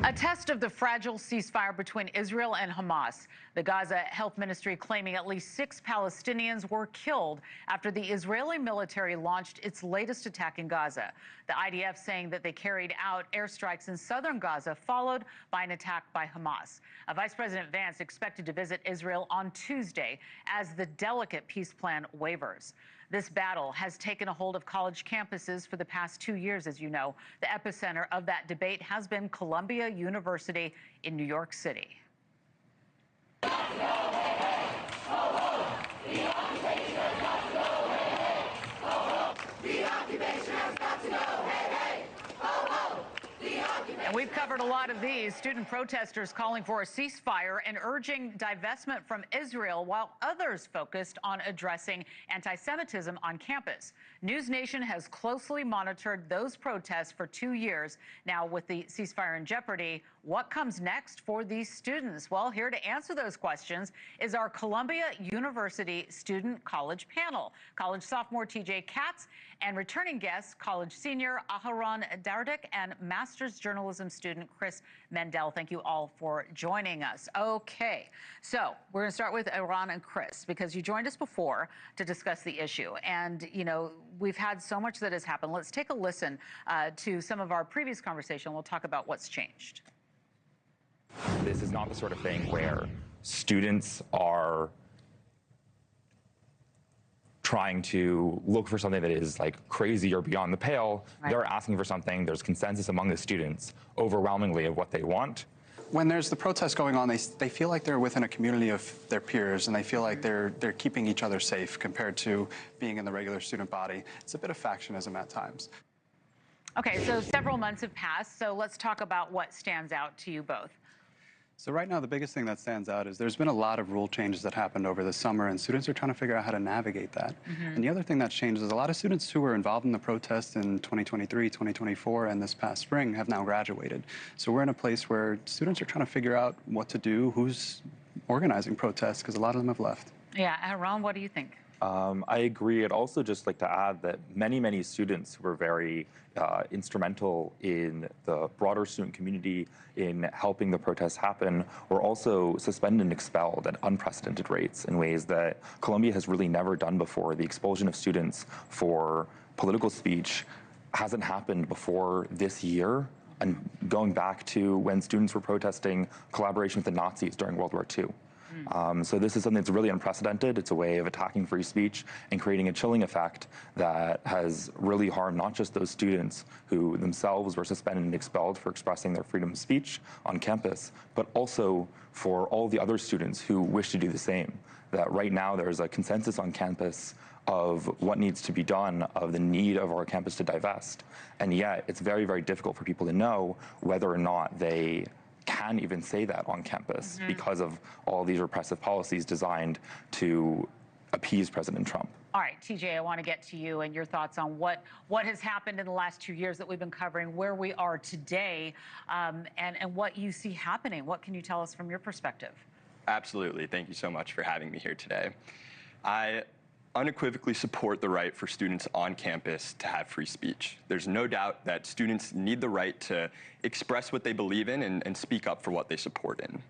A test of the fragile ceasefire between Israel and Hamas. The Gaza Health Ministry claiming at least 6 Palestinians were killed after the Israeli military launched its latest attack in Gaza. The IDF saying that they carried out airstrikes in southern Gaza, followed by an attack by Hamas. Vice President Vance expected to visit Israel on Tuesday as the delicate peace plan wavers. This battle has taken a hold of college campuses for the past 2 years, as you know. The epicenter of that debate has been Columbia University in New York City. And we've covered a lot of these. Student protesters calling for a ceasefire and urging divestment from Israel, while others focused on addressing anti-Semitism on campus. NewsNation has closely monitored those protests for 2 years. Now, with the ceasefire in jeopardy, what comes next for these students? Well, here to answer those questions is our Columbia University Student College panel. College sophomore TJ Katz and returning guests, college senior Aharon Dardik and master's journalism student Chris Mendel. Thank you all for joining us. Okay, so we're going to start with Aharon and Chris because you joined us before to discuss the issue. And, you know, we've had so much that has happened. Let's take a listen to some of our previous conversation. We'll talk about what's changed. This is not the sort of thing where students are trying to look for something that is like crazy or beyond the pale. Right. They're asking for something. There's consensus among the students overwhelmingly of what they want. When there's the protest going on, they feel like they're within a community of their peers, and they feel like they're keeping each other safe compared to being in the regular student body. It's a bit of factionism at times. Okay, so several months have passed, so let's talk about what stands out to you both. So right now, the biggest thing that stands out is there's been a lot of rule changes that happened over the summer, and students are trying to figure out how to navigate that. And the other thing that's changed is a lot of students who were involved in the protests in 2023, 2024, and this past spring have now graduated. So we're in a place where students are trying to figure out what to do, who's organizing protests, because a lot of them have left. Yeah, Aharon, what do you think? I agree. I'd also just like to add that many students who were very instrumental in the broader student community in helping the protests happen were also suspended and expelled at unprecedented rates in ways that Columbia has really never done before. The expulsion of students for political speech hasn't happened before this year, and going back to when students were protesting collaboration with the Nazis during World War II. So this is something that's really unprecedented. It's a way of attacking free speech and creating a chilling effect that has really harmed not just those students who themselves were suspended and expelled for expressing their freedom of speech on campus, but also for all the other students who wish to do the same. That right now there's a consensus on campus of what needs to be done, of the need of our campus to divest. And yet it's very difficult for people to know whether or not they can even say that on campus because of all these repressive policies designed to appease President Trump. All right, TJ, I want to get to you and your thoughts on what has happened in the last 2 years that we've been covering, where we are today, and what you see happening. What can you tell us from your perspective? Absolutely. Thank you so much for having me here today. I unequivocally support the right for students on campus to have free speech. There's no doubt that students need the right to express what they believe in and speak up for what they support in.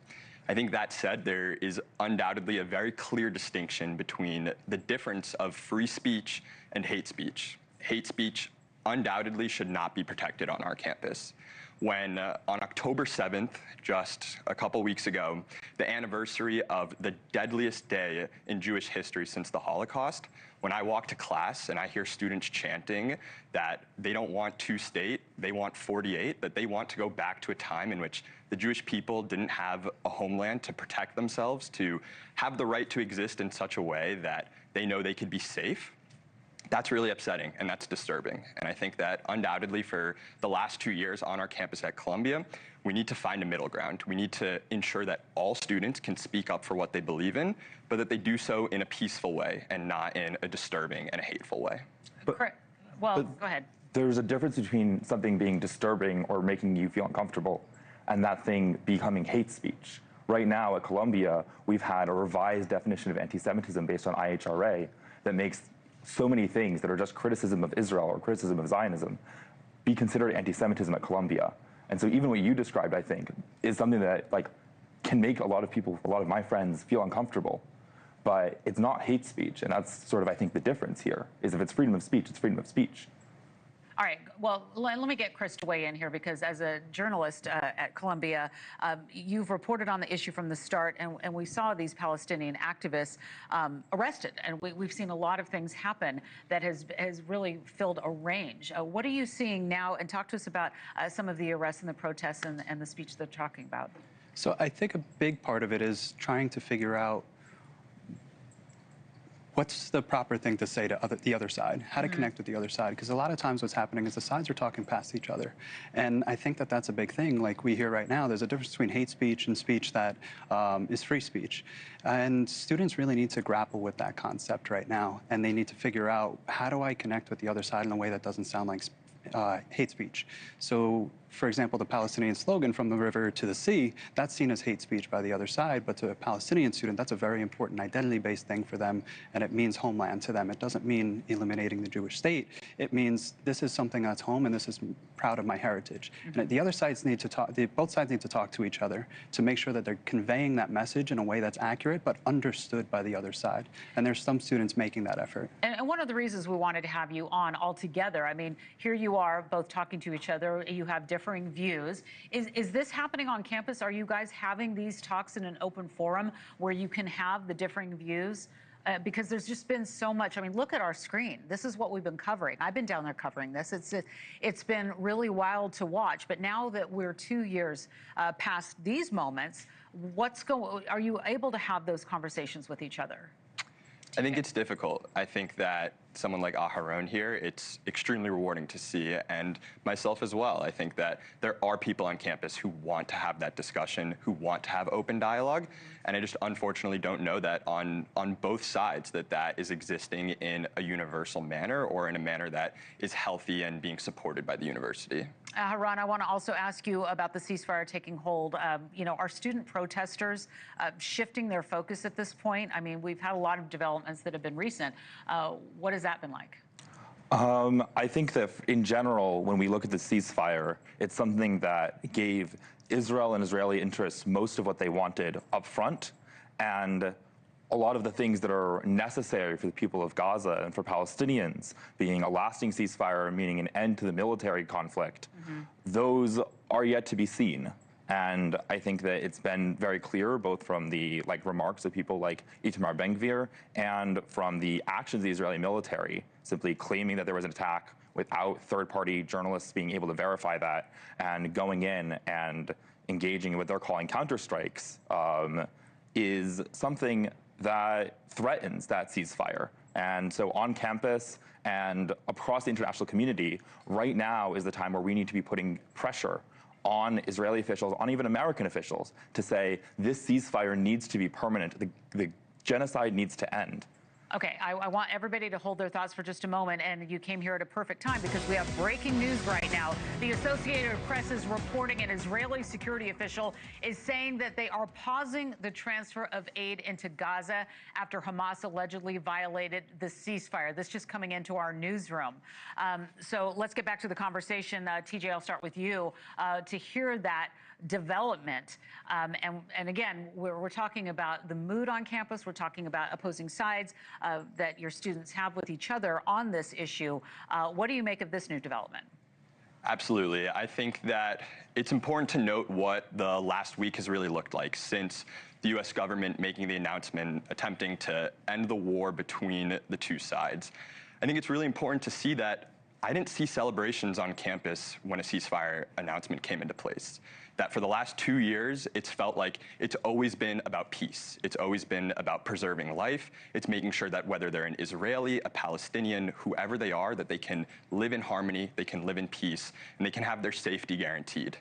I think that said, there is undoubtedly a very clear distinction between the difference of free speech and hate speech. Hate speech undoubtedly should not be protected on our campus. When on October 7th, just a couple weeks ago, the anniversary of the deadliest day in Jewish history since the Holocaust, when I walk to class and I hear students chanting that they don't want two-state, they want 48, that they want to go back to a time in which the Jewish people didn't have a homeland to protect themselves, to have the right to exist in such a way that they know they could be safe, that's really upsetting and that's disturbing. And I think that undoubtedly for the last 2 years on our campus at Columbia, we need to find a middle ground. We need to ensure that all students can speak up for what they believe in, but that they do so in a peaceful way and not in a disturbing and a hateful way. Go ahead. There's a difference between something being disturbing or making you feel uncomfortable and that thing becoming hate speech. Right now at Columbia, we've had a revised definition of anti-Semitism based on IHRA that makes so many things that are just criticism of Israel or criticism of Zionism be considered anti-Semitism at Columbia. And so even what you described, I think, is something that like can make a lot of people, a lot of my friends feel uncomfortable. But it's not hate speech, and that's sort of, I think, the difference here, is if it's freedom of speech, it's freedom of speech. All right. Well, let me get Chris to weigh in here, because as a journalist at Columbia, you've reported on the issue from the start, and we saw these Palestinian activists arrested, and we've seen a lot of things happen that has really filled a range. What are you seeing now? And talk to us about some of the arrests and the protests and the speech they're talking about. So I think a big part of it is trying to figure out what's the proper thing to say to the other side, how to connect with the other side. Because a lot of times what's happening is the sides are talking past each other. And I think that that's a big thing. Like we hear right now, there's a difference between hate speech and speech that is free speech. And students really need to grapple with that concept right now. And they need to figure out, how do I connect with the other side in a way that doesn't sound like hate speech? So, for example, the Palestinian slogan, "From the river to the sea," that's seen as hate speech by the other side, but to a Palestinian student, that's a very important identity-based thing for them, and it means homeland to them. It doesn't mean eliminating the Jewish state. It means this is something that's home, and this is proud of my heritage. And the other sides need to talk, both sides need to talk to each other to make sure that they're conveying that message in a way that's accurate, but understood by the other side. And there's some students making that effort. And one of the reasons we wanted to have you on altogether, I mean, here you are both talking to each other, you have differing views. Is this happening on campus? Are you guys having these talks in an open forum where you can have the differing views? Because there's just been so much. I mean, look at our screen. This is what we've been covering. I've been down there covering this. It's been really wild to watch. But now that we're 2 years past these moments, are you able to have those conversations with each other? I think it's difficult. I think that someone like Aharon here, it's extremely rewarding to see, and myself as well. I think that there are people on campus who want to have that discussion, who want to have open dialogue, and I just unfortunately don't know that on both sides that is existing in a universal manner or in a manner that is healthy and being supported by the university. Aharon, I want to also ask you about the ceasefire taking hold. You know, are student protesters shifting their focus at this point? I mean, we've had a lot of developments that have been recent. What has that been like? I think that in general, when we look at the ceasefire, it's something that gave Israel and Israeli interests most of what they wanted up front, and a lot of the things that are necessary for the people of Gaza and for Palestinians, being a lasting ceasefire, meaning an end to the military conflict, those are yet to be seen. And I think that it's been very clear, both from the remarks of people like Itamar Ben-Gvir and from the actions of the Israeli military, simply claiming that there was an attack without third-party journalists being able to verify that, and going in and engaging in what they're calling counterstrikes, is something that threatens that ceasefire. And so on campus and across the international community, right now is the time where we need to be putting pressure on Israeli officials, on even American officials, to say this ceasefire needs to be permanent. The genocide needs to end. Okay, I want everybody to hold their thoughts for just a moment, and you came here at a perfect time because we have breaking news right now. The Associated Press is reporting an Israeli security official is saying that they are pausing the transfer of aid into Gaza after Hamas allegedly violated the ceasefire. This just coming into our newsroom. So let's get back to the conversation. TJ, I'll start with you to hear that development. And again, we're talking about the mood on campus. We're talking about opposing sides that your students have with each other on this issue. What do you make of this new development? Absolutely. I think that it's important to note what the last week has really looked like since the U.S. government making the announcement attempting to end the war between the two sides. I think it's really important to see that I didn't see celebrations on campus when a ceasefire announcement came into place. That for the last 2 years, it's felt like it's always been about peace. It's always been about preserving life. It's making sure that whether they're an Israeli, a Palestinian, whoever they are, that they can live in harmony, they can live in peace, and they can have their safety guaranteed.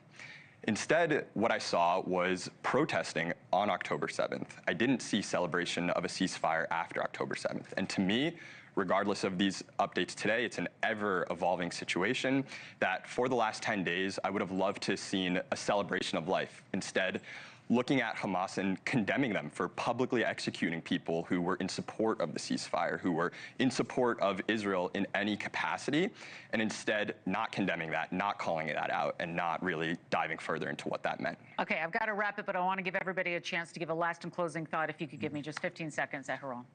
Instead, what I saw was protesting on October 7th. I didn't see celebration of a ceasefire after October 7th. And to me, regardless of these updates today, it's an ever-evolving situation that for the last 10 days, I would have loved to have seen a celebration of life. Instead, looking at Hamas and condemning them for publicly executing people who were in support of the ceasefire, who were in support of Israel in any capacity, and instead not condemning that, not calling that out, and not really diving further into what that meant. Okay, I've got to wrap it, but I want to give everybody a chance to give a last and closing thought. If you could give me just 15 seconds, Aharon.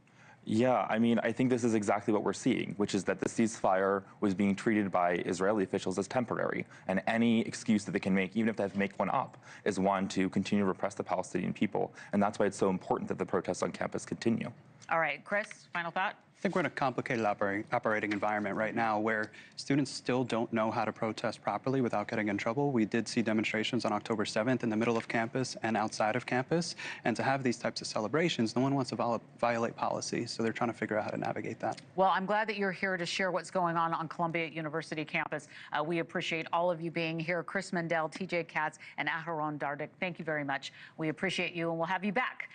Yeah, I mean, I think this is exactly what we're seeing, which is that the ceasefire was being treated by Israeli officials as temporary. And any excuse that they can make, even if they have to make one up, is one to continue to repress the Palestinian people. And that's why it's so important that the protests on campus continue. All right, Chris, final thought? I think we're in a complicated operating environment right now where students still don't know how to protest properly without getting in trouble. We did see demonstrations on October 7th in the middle of campus and outside of campus. And to have these types of celebrations, no one wants to violate policy. So they're trying to figure out how to navigate that. Well, I'm glad that you're here to share what's going on Columbia University campus. We appreciate all of you being here. Chris Mendel, TJ Katz, and Aharon Dardik, thank you very much. We appreciate you, and we'll have you back.